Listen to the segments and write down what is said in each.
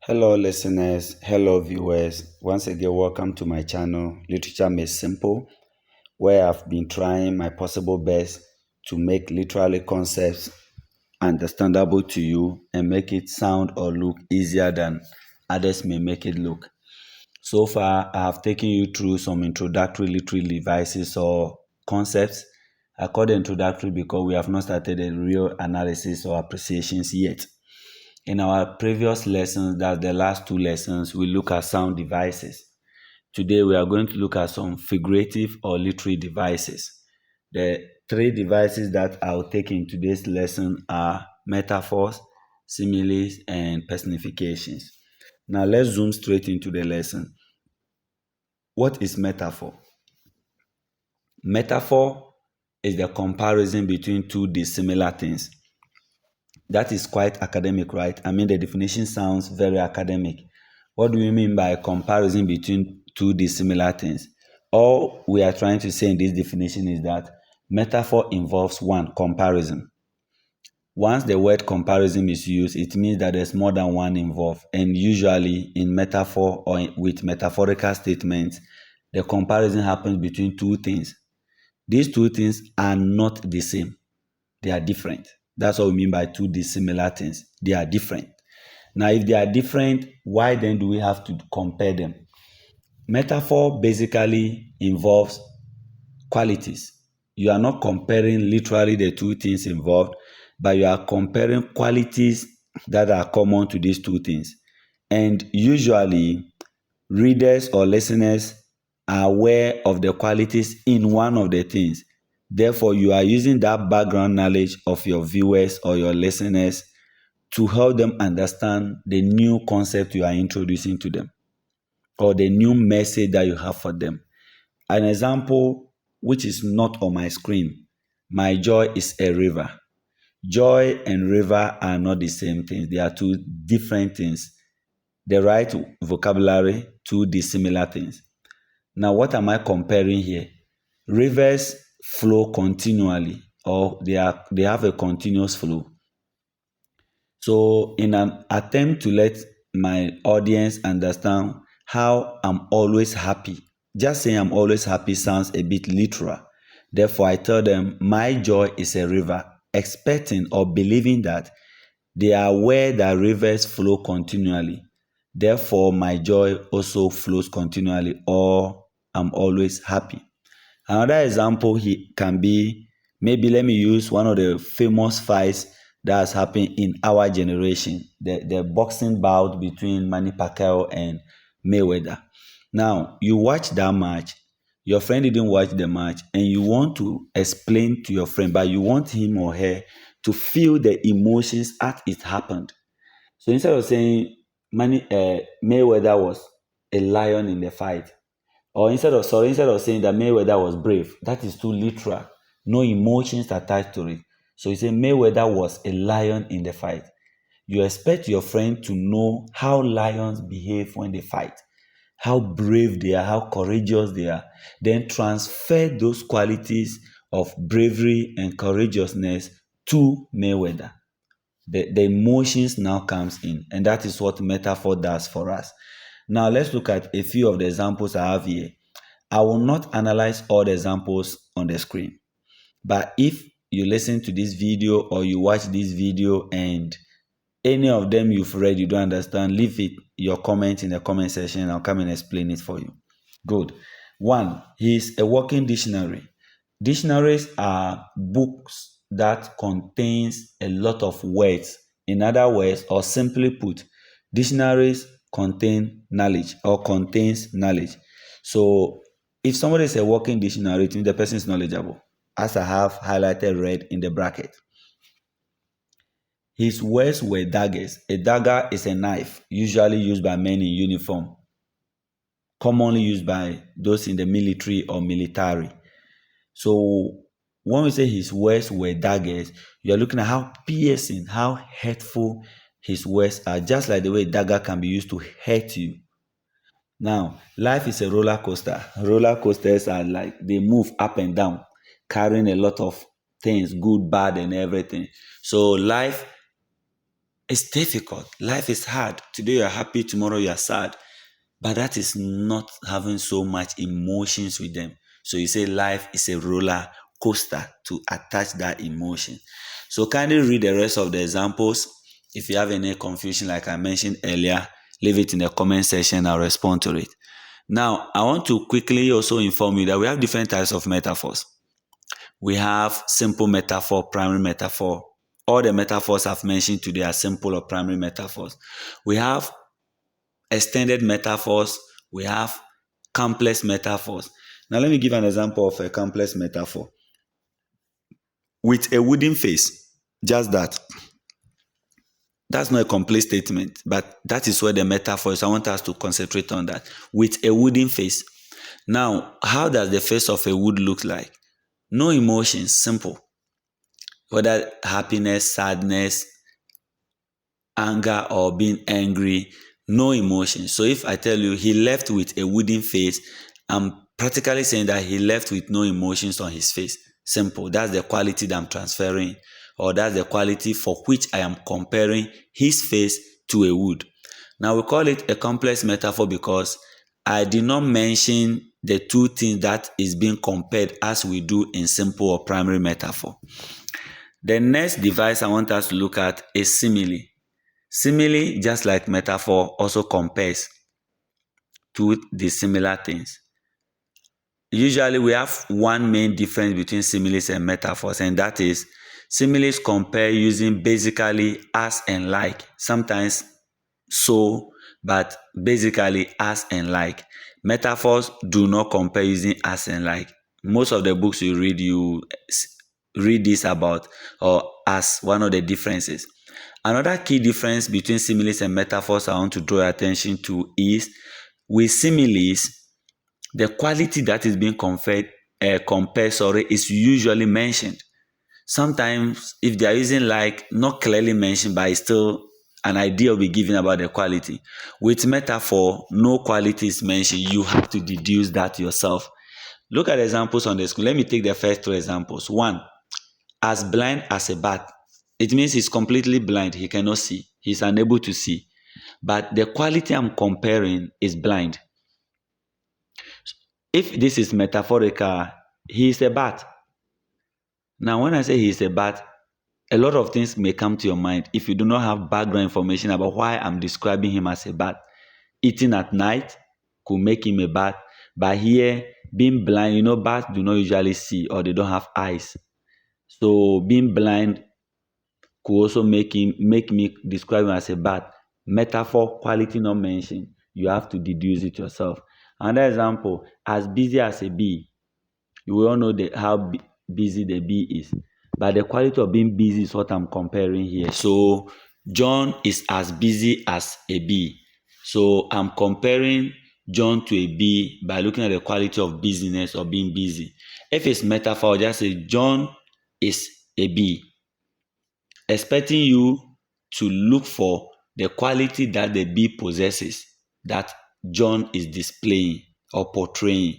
Hello, listeners. Hello, viewers. Once again, welcome to my channel, Literature Made Simple, where I've been trying my possible best to make literary concepts understandable to you and make it sound or look easier than others may make it look. So far, I have taken you through some introductory literary devices or concepts. I call them introductory because we have not started a real analysis or appreciations yet. In our previous lessons, that's the last two lessons, we look at sound devices. Today we are going to look at some figurative or literary devices. The three devices that I'll take in today's lesson are metaphors, similes, and personifications. Now let's zoom straight into the lesson. What is metaphor? Metaphor is the comparison between two dissimilar things. That is quite academic, right? I mean, the definition sounds very academic. What do we mean by comparison between two dissimilar things? All we are trying to say in this definition is that metaphor involves one, comparison. Once the word comparison is used, it means that there's more than one involved. And usually in metaphor or with metaphorical statements, the comparison happens between two things. These two things are not the same. They are different. That's what we mean by two dissimilar things. They are different. Now, if they are different, why then do we have to compare them? Metaphor basically involves qualities. You are not comparing literally the two things involved, but you are comparing qualities that are common to these two things. And usually, readers or listeners are aware of the qualities in one of the things. Therefore, you are using that background knowledge of your viewers or your listeners to help them understand the new concept you are introducing to them or the new message that you have for them. An example which is not on my screen: my joy is a river. Joy and river are not the same things, they are two different things. The right vocabulary, two dissimilar things. Now, what am I comparing here? Rivers flow continually, or they have a continuous flow. So, in an attempt to let my audience understand how I'm always happy, just saying I'm always happy sounds a bit literal. Therefore, I tell them my joy is a river, expecting or believing that they are aware that rivers flow continually. Therefore, my joy also flows continually, or I'm always happy. Another example can be, maybe let me use one of the famous fights that has happened in our generation, the boxing bout between Manny Pacquiao and Mayweather. Now, you watch that match, your friend didn't watch the match, and you want to explain to your friend, but you want him or her to feel the emotions as it happened. So instead of saying Mayweather was a lion in the fight, or instead of saying that Mayweather was brave, that is too literal. No emotions attached to it. So you say Mayweather was a lion in the fight. You expect your friend to know how lions behave when they fight, how brave they are, how courageous they are. Then transfer those qualities of bravery and courageousness to Mayweather. The emotions now comes in, and that is what metaphor does for us. Now let's look at a few of the examples I have here. I will not analyze all the examples on the screen, but if you listen to this video or you watch this video and any of them you've read you don't understand, leave it your comment in the comment section and I'll come and explain it for you. Good. One, he is a working dictionary. Dictionaries are books that contains a lot of words. In other words, or simply put, dictionaries contain knowledge or contains knowledge. So if somebody is a working dictionary, it means the person is knowledgeable, as I have highlighted red in the bracket. His words were daggers. A dagger is a knife, usually used by men in uniform, commonly used by those in the military or military. So when we say his words were daggers, you are looking at how piercing, how hurtful his words are, just like the way a dagger can be used to hurt you. Now, life is a roller coaster. Roller coasters are like they move up and down, carrying a lot of things, good, bad, and everything. So life It's difficult. Life is hard. Today you're happy, tomorrow you're sad. But that is not having so much emotions with them. So you say life is a roller coaster to attach that emotion. So kindly read the rest of the examples. If you have any confusion, like I mentioned earlier, leave it in the comment section. I'll respond to it. Now, I want to quickly also inform you that we have different types of metaphors. We have simple metaphor, primary metaphor. All the metaphors I've mentioned today are simple or primary metaphors. We have extended metaphors, we have complex metaphors. Now, let me give an example of a complex metaphor. With a wooden face, just that. That's not a complete statement, but that is where the metaphor is. I want us to concentrate on that. With a wooden face. Now, how does the face of a wood look like? No emotions, simple. Whether happiness, sadness, anger, or being angry, no emotion. So if I tell you he left with a wooden face, I'm practically saying that he left with no emotions on his face. Simple. That's the quality that I'm transferring, or that's the quality for which I am comparing his face to a wood. Now we call it a complex metaphor because I did not mention the two things that is being compared as we do in simple or primary metaphor. The next device I want us to look at is simile. Simile, just like metaphor, also compares two dissimilar things. Usually, we have one main difference between similes and metaphors, and that is similes compare using basically as and like. Sometimes so, but basically as and like. Metaphors do not compare using as and like. Most of the books you read this about or as one of the differences. Another key difference between similes and metaphors I want to draw your attention to is with similes, the quality that is being compared is usually mentioned. Sometimes, if they are using like not clearly mentioned, but it's still an idea will be given about the quality. With metaphor, no quality is mentioned. You have to deduce that yourself. Look at examples on the screen. Let me take the first two examples. One, as blind as a bat. It means he's completely blind. He cannot see. He's unable to see. But the quality I'm comparing is blind. If this is metaphorical, he is a bat. Now, when I say he is a bat, a lot of things may come to your mind if you do not have background information about why I'm describing him as a bat. Eating at night could make him a bat. But here, being blind, bats do not usually see or they don't have eyes. So being blind could also make me describe him as a bat. Metaphor, quality not mentioned. You have to deduce it yourself. Another example, as busy as a bee. You all know how busy the bee is. But the quality of being busy is what I'm comparing here. So John is as busy as a bee. So I'm comparing John to a bee by looking at the quality of busyness or being busy. If it's metaphor, I'll just say John is a bee, expecting you to look for the quality that the bee possesses that John is displaying or portraying.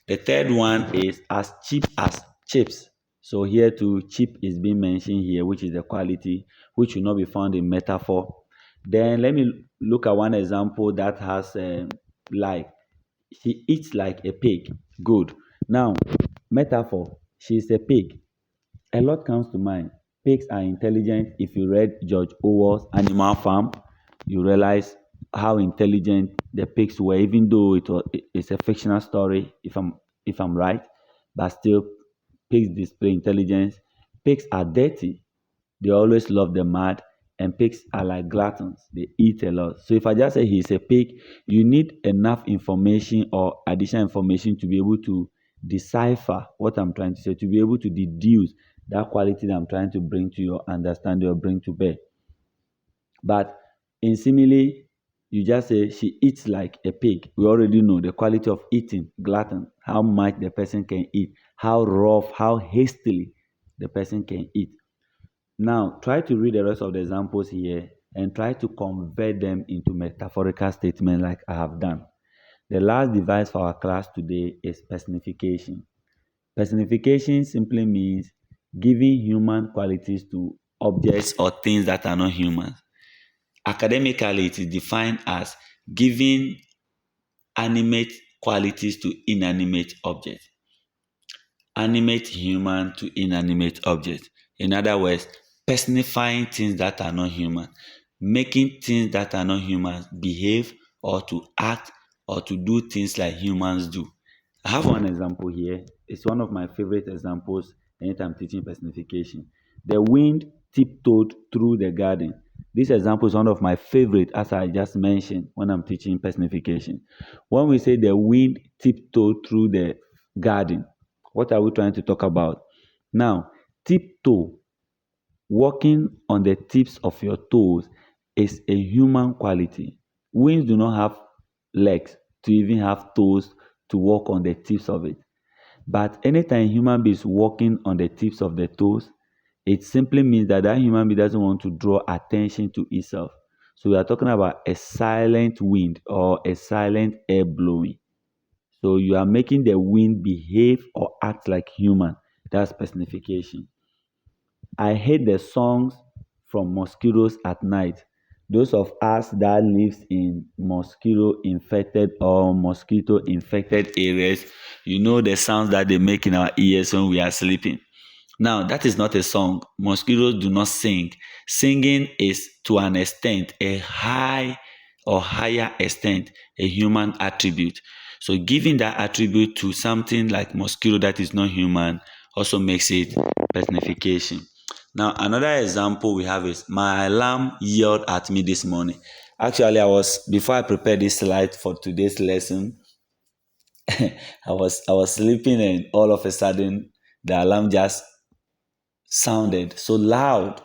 The third one is as cheap as chips. So here too, cheap is being mentioned here, which is the quality, which will not be found in metaphor. Then let me look at one example that has like, she eats like a pig. Good. Now, metaphor, she's a pig. A lot comes to mind. Pigs are intelligent. If you read George Orwell's Animal Farm, you realize how intelligent the pigs were, even though it's a fictional story, if I'm right, but still pigs display intelligence. Pigs are dirty. They always love the mud, and pigs are like gluttons. They eat a lot. So if I just say he's a pig, you need enough information or additional information to be able to decipher what I'm trying to say, to be able to deduce that quality that I'm trying to bring to your understanding or bring to bear. But in simile, you just say she eats like a pig. We already know the quality of eating, glutton, how much the person can eat, how rough, how hastily the person can eat. Now, try to read the rest of the examples here and try to convert them into metaphorical statements like I have done. The last device for our class today is personification. Personification simply means giving human qualities to objects or things that are not human. Academically, it is defined as giving animate qualities to inanimate objects, animate human to inanimate objects. In other words, personifying things that are not human, making things that are not human behave or to act or to do things like humans do. I have one example here. It's one of my favorite examples anytime teaching personification. The wind tiptoed through the garden. This example is one of my favorite, as I just mentioned, when I'm teaching personification. When we say the wind tiptoed through the garden, what are we trying to talk about? Now, tiptoe, walking on the tips of your toes, is a human quality. Winds do not have legs to even have toes to walk on the tips of it. But anytime human being is walking on the tips of the toes, it simply means that that human being doesn't want to draw attention to itself. So we are talking about a silent wind or a silent air blowing. So you are making the wind behave or act like human. That's personification. I hate the songs from mosquitoes at night. Those of us that lives in mosquito infected or mosquito infected areas, you know the sounds that they make in our ears when we are sleeping. Now, that is not a song. Mosquitoes do not sing. Singing is, to an extent, a high or higher extent, a human attribute. So, giving that attribute to something like mosquito that is not human also makes it personification. Now, another example we have is my alarm yelled at me this morning. Actually, before I prepared this slide for today's lesson, I was sleeping and all of a sudden the alarm just sounded so loud.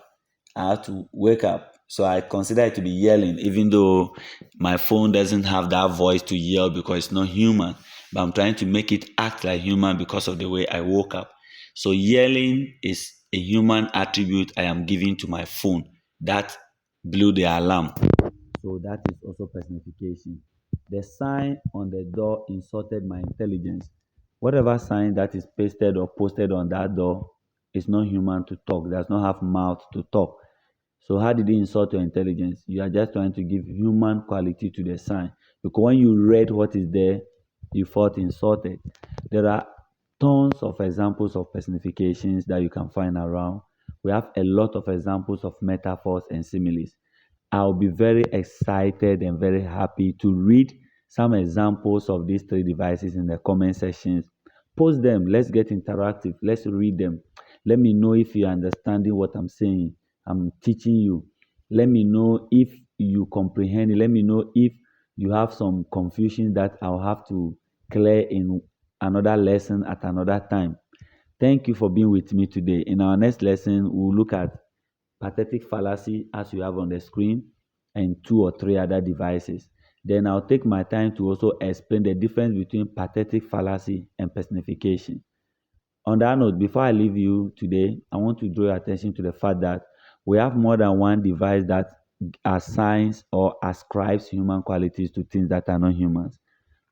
I had to wake up. So I consider it to be yelling, even though my phone doesn't have that voice to yell because it's not human. But I'm trying to make it act like human because of the way I woke up. So yelling is a human attribute I am giving to my phone that blew the alarm. So that is also personification. The sign on the door insulted my intelligence. Whatever sign that is pasted or posted on that door is not human to talk, does not have mouth to talk. So how did he insult your intelligence? You are just trying to give human quality to the sign. Because when you read what is there, you felt insulted. There are tons of examples of personifications that you can find around. We have a lot of examples of metaphors and similes. I'll be very excited and very happy to read some examples of these three devices in the comment sections. Post them. Let's get interactive. Let's read them. Let me know if you're understanding what I'm saying. I'm teaching you. Let me know if you comprehend it. Let me know if you have some confusion that I'll have to clear in another lesson at another time. Thank you for being with me today. In our next lesson, we'll look at pathetic fallacy as you have on the screen and two or three other devices. Then I'll take my time to also explain the difference between pathetic fallacy and personification. On that note, before I leave you today, I want to draw your attention to the fact that we have more than one device that assigns or ascribes human qualities to things that are not humans.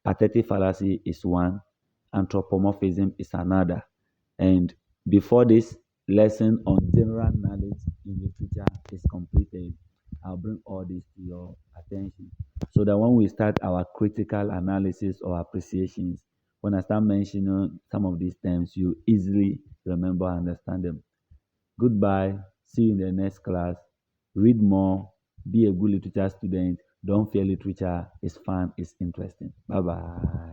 Pathetic fallacy is one, anthropomorphism is another. And before this lesson on general knowledge in literature is completed, I'll bring all this to your attention so that when we start our critical analysis or appreciations, when I start mentioning some of these terms, you easily remember and understand them. Goodbye. See you in the next class. Read more. Be a good literature student. Don't fear literature. It's fun. It's interesting. Bye bye.